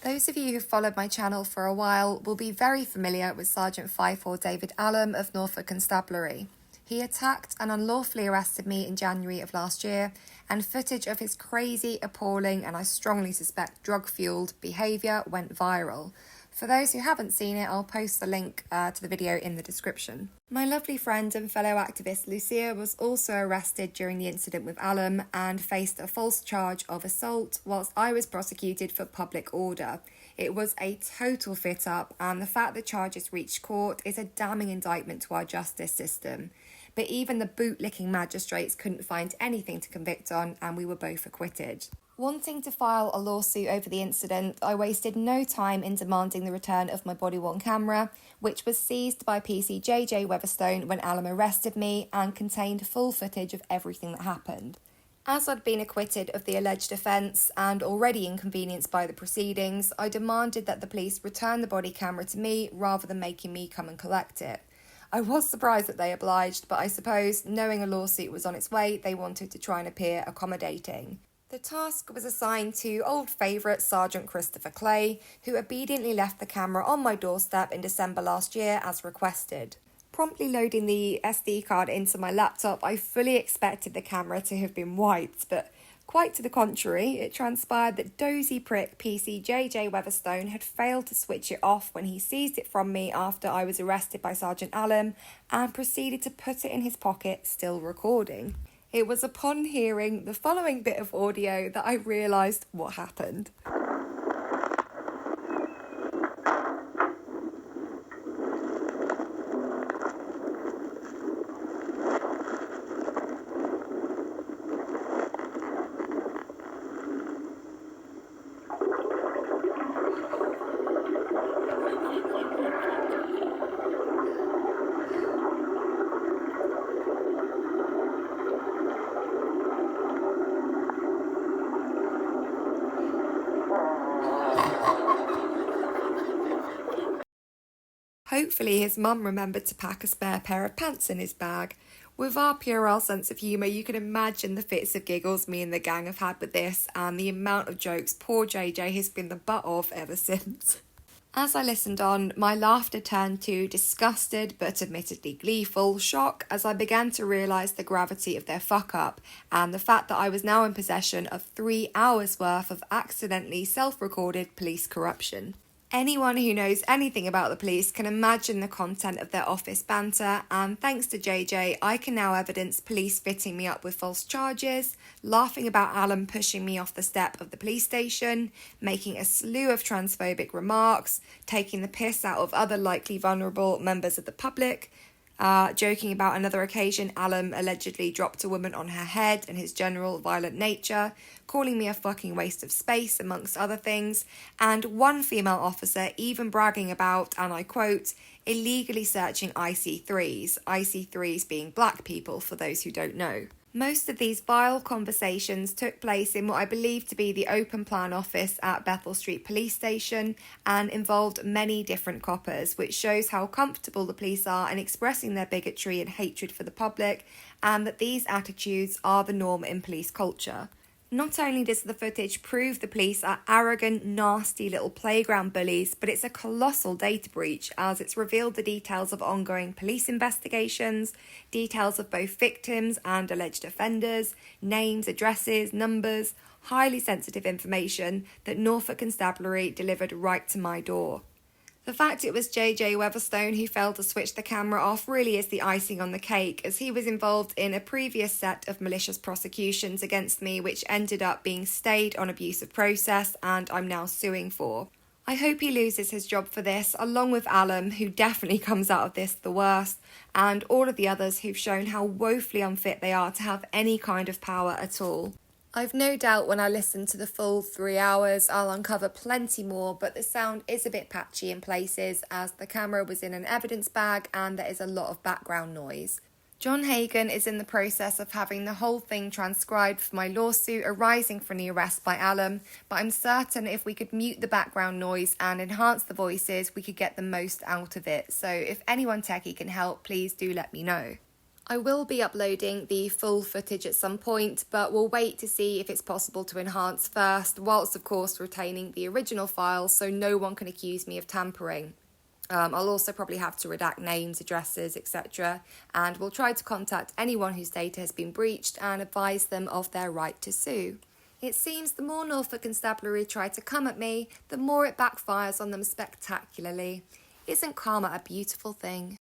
Those of you who've followed my channel for a while will be very familiar with Sergeant 5'4" David Allen of Norfolk Constabulary. He attacked and unlawfully arrested me in January of last year, and footage of his crazy, appalling, and I strongly suspect drug-fueled behaviour went viral. For those who haven't seen it, I'll post the link to the video in the description. My lovely friend and fellow activist Lucia was also arrested during the incident with Allen and faced a false charge of assault whilst I was prosecuted for public order. It was a total fit-up, and the fact the charges reached court is a damning indictment to our justice system. But even the bootlicking magistrates couldn't find anything to convict on, and we were both acquitted. Wanting to file a lawsuit over the incident, I wasted no time in demanding the return of my body-worn camera, which was seized by PC JJ Weatherstone when Allen arrested me and contained full footage of everything that happened. As I'd been acquitted of the alleged offence and already inconvenienced by the proceedings, I demanded that the police return the body camera to me rather than making me come and collect it. I was surprised that they obliged, but I suppose, knowing a lawsuit was on its way, they wanted to try and appear accommodating. The task was assigned to old favourite Sergeant Christopher Clay, who obediently left the camera on my doorstep in December last year as requested. Promptly loading the SD card into my laptop, I fully expected the camera to have been wiped, but quite to the contrary, it transpired that dozy prick PC JJ Weatherstone had failed to switch it off when he seized it from me after I was arrested by Sergeant Allen and proceeded to put it in his pocket, still recording. It was upon hearing the following bit of audio that I realised what happened. Hopefully his mum remembered to pack a spare pair of pants in his bag. With our puerile sense of humour, you can imagine the fits of giggles me and the gang have had with this, and the amount of jokes poor JJ has been the butt of ever since. As I listened on, my laughter turned to disgusted but admittedly gleeful shock as I began to realise the gravity of their fuck-up and the fact that I was now in possession of 3 hours worth of accidentally self-recorded police corruption. Anyone who knows anything about the police can imagine the content of their office banter, and thanks to JJ, I can now evidence police fitting me up with false charges, laughing about Allen pushing me off the step of the police station, making a slew of transphobic remarks, taking the piss out of other likely vulnerable members of the public, joking about another occasion Allen allegedly dropped a woman on her head and his general violent nature, calling me a fucking waste of space amongst other things, and one female officer even bragging about, and I quote, illegally searching IC3s being black people for those who don't know. Most of these vile conversations took place in what I believe to be the open plan office at Bethel Street Police Station and involved many different coppers, which shows how comfortable the police are in expressing their bigotry and hatred for the public, and that these attitudes are the norm in police culture. Not only does the footage prove the police are arrogant, nasty little playground bullies, but it's a colossal data breach as it's revealed the details of ongoing police investigations, details of both victims and alleged offenders, names, addresses, numbers, highly sensitive information that Norfolk Constabulary delivered right to my door. The fact it was JJ Weatherstone who failed to switch the camera off really is the icing on the cake, as he was involved in a previous set of malicious prosecutions against me which ended up being stayed on abuse of process and I'm now suing for. I hope he loses his job for this, along with Allen, who definitely comes out of this the worst, and all of the others who've shown how woefully unfit they are to have any kind of power at all. I've no doubt when I listen to the full 3 hours, I'll uncover plenty more, but the sound is a bit patchy in places as the camera was in an evidence bag and there is a lot of background noise. John Hagan is in the process of having the whole thing transcribed for my lawsuit arising from the arrest by Allen, but I'm certain if we could mute the background noise and enhance the voices, we could get the most out of it. So if anyone techie can help, please do let me know. I will be uploading the full footage at some point, but we'll wait to see if it's possible to enhance first, whilst of course retaining the original files so no one can accuse me of tampering. I'll also probably have to redact names, addresses, etc. And we'll try to contact anyone whose data has been breached and advise them of their right to sue. It seems the more Norfolk Constabulary try to come at me, the more it backfires on them spectacularly. Isn't karma a beautiful thing?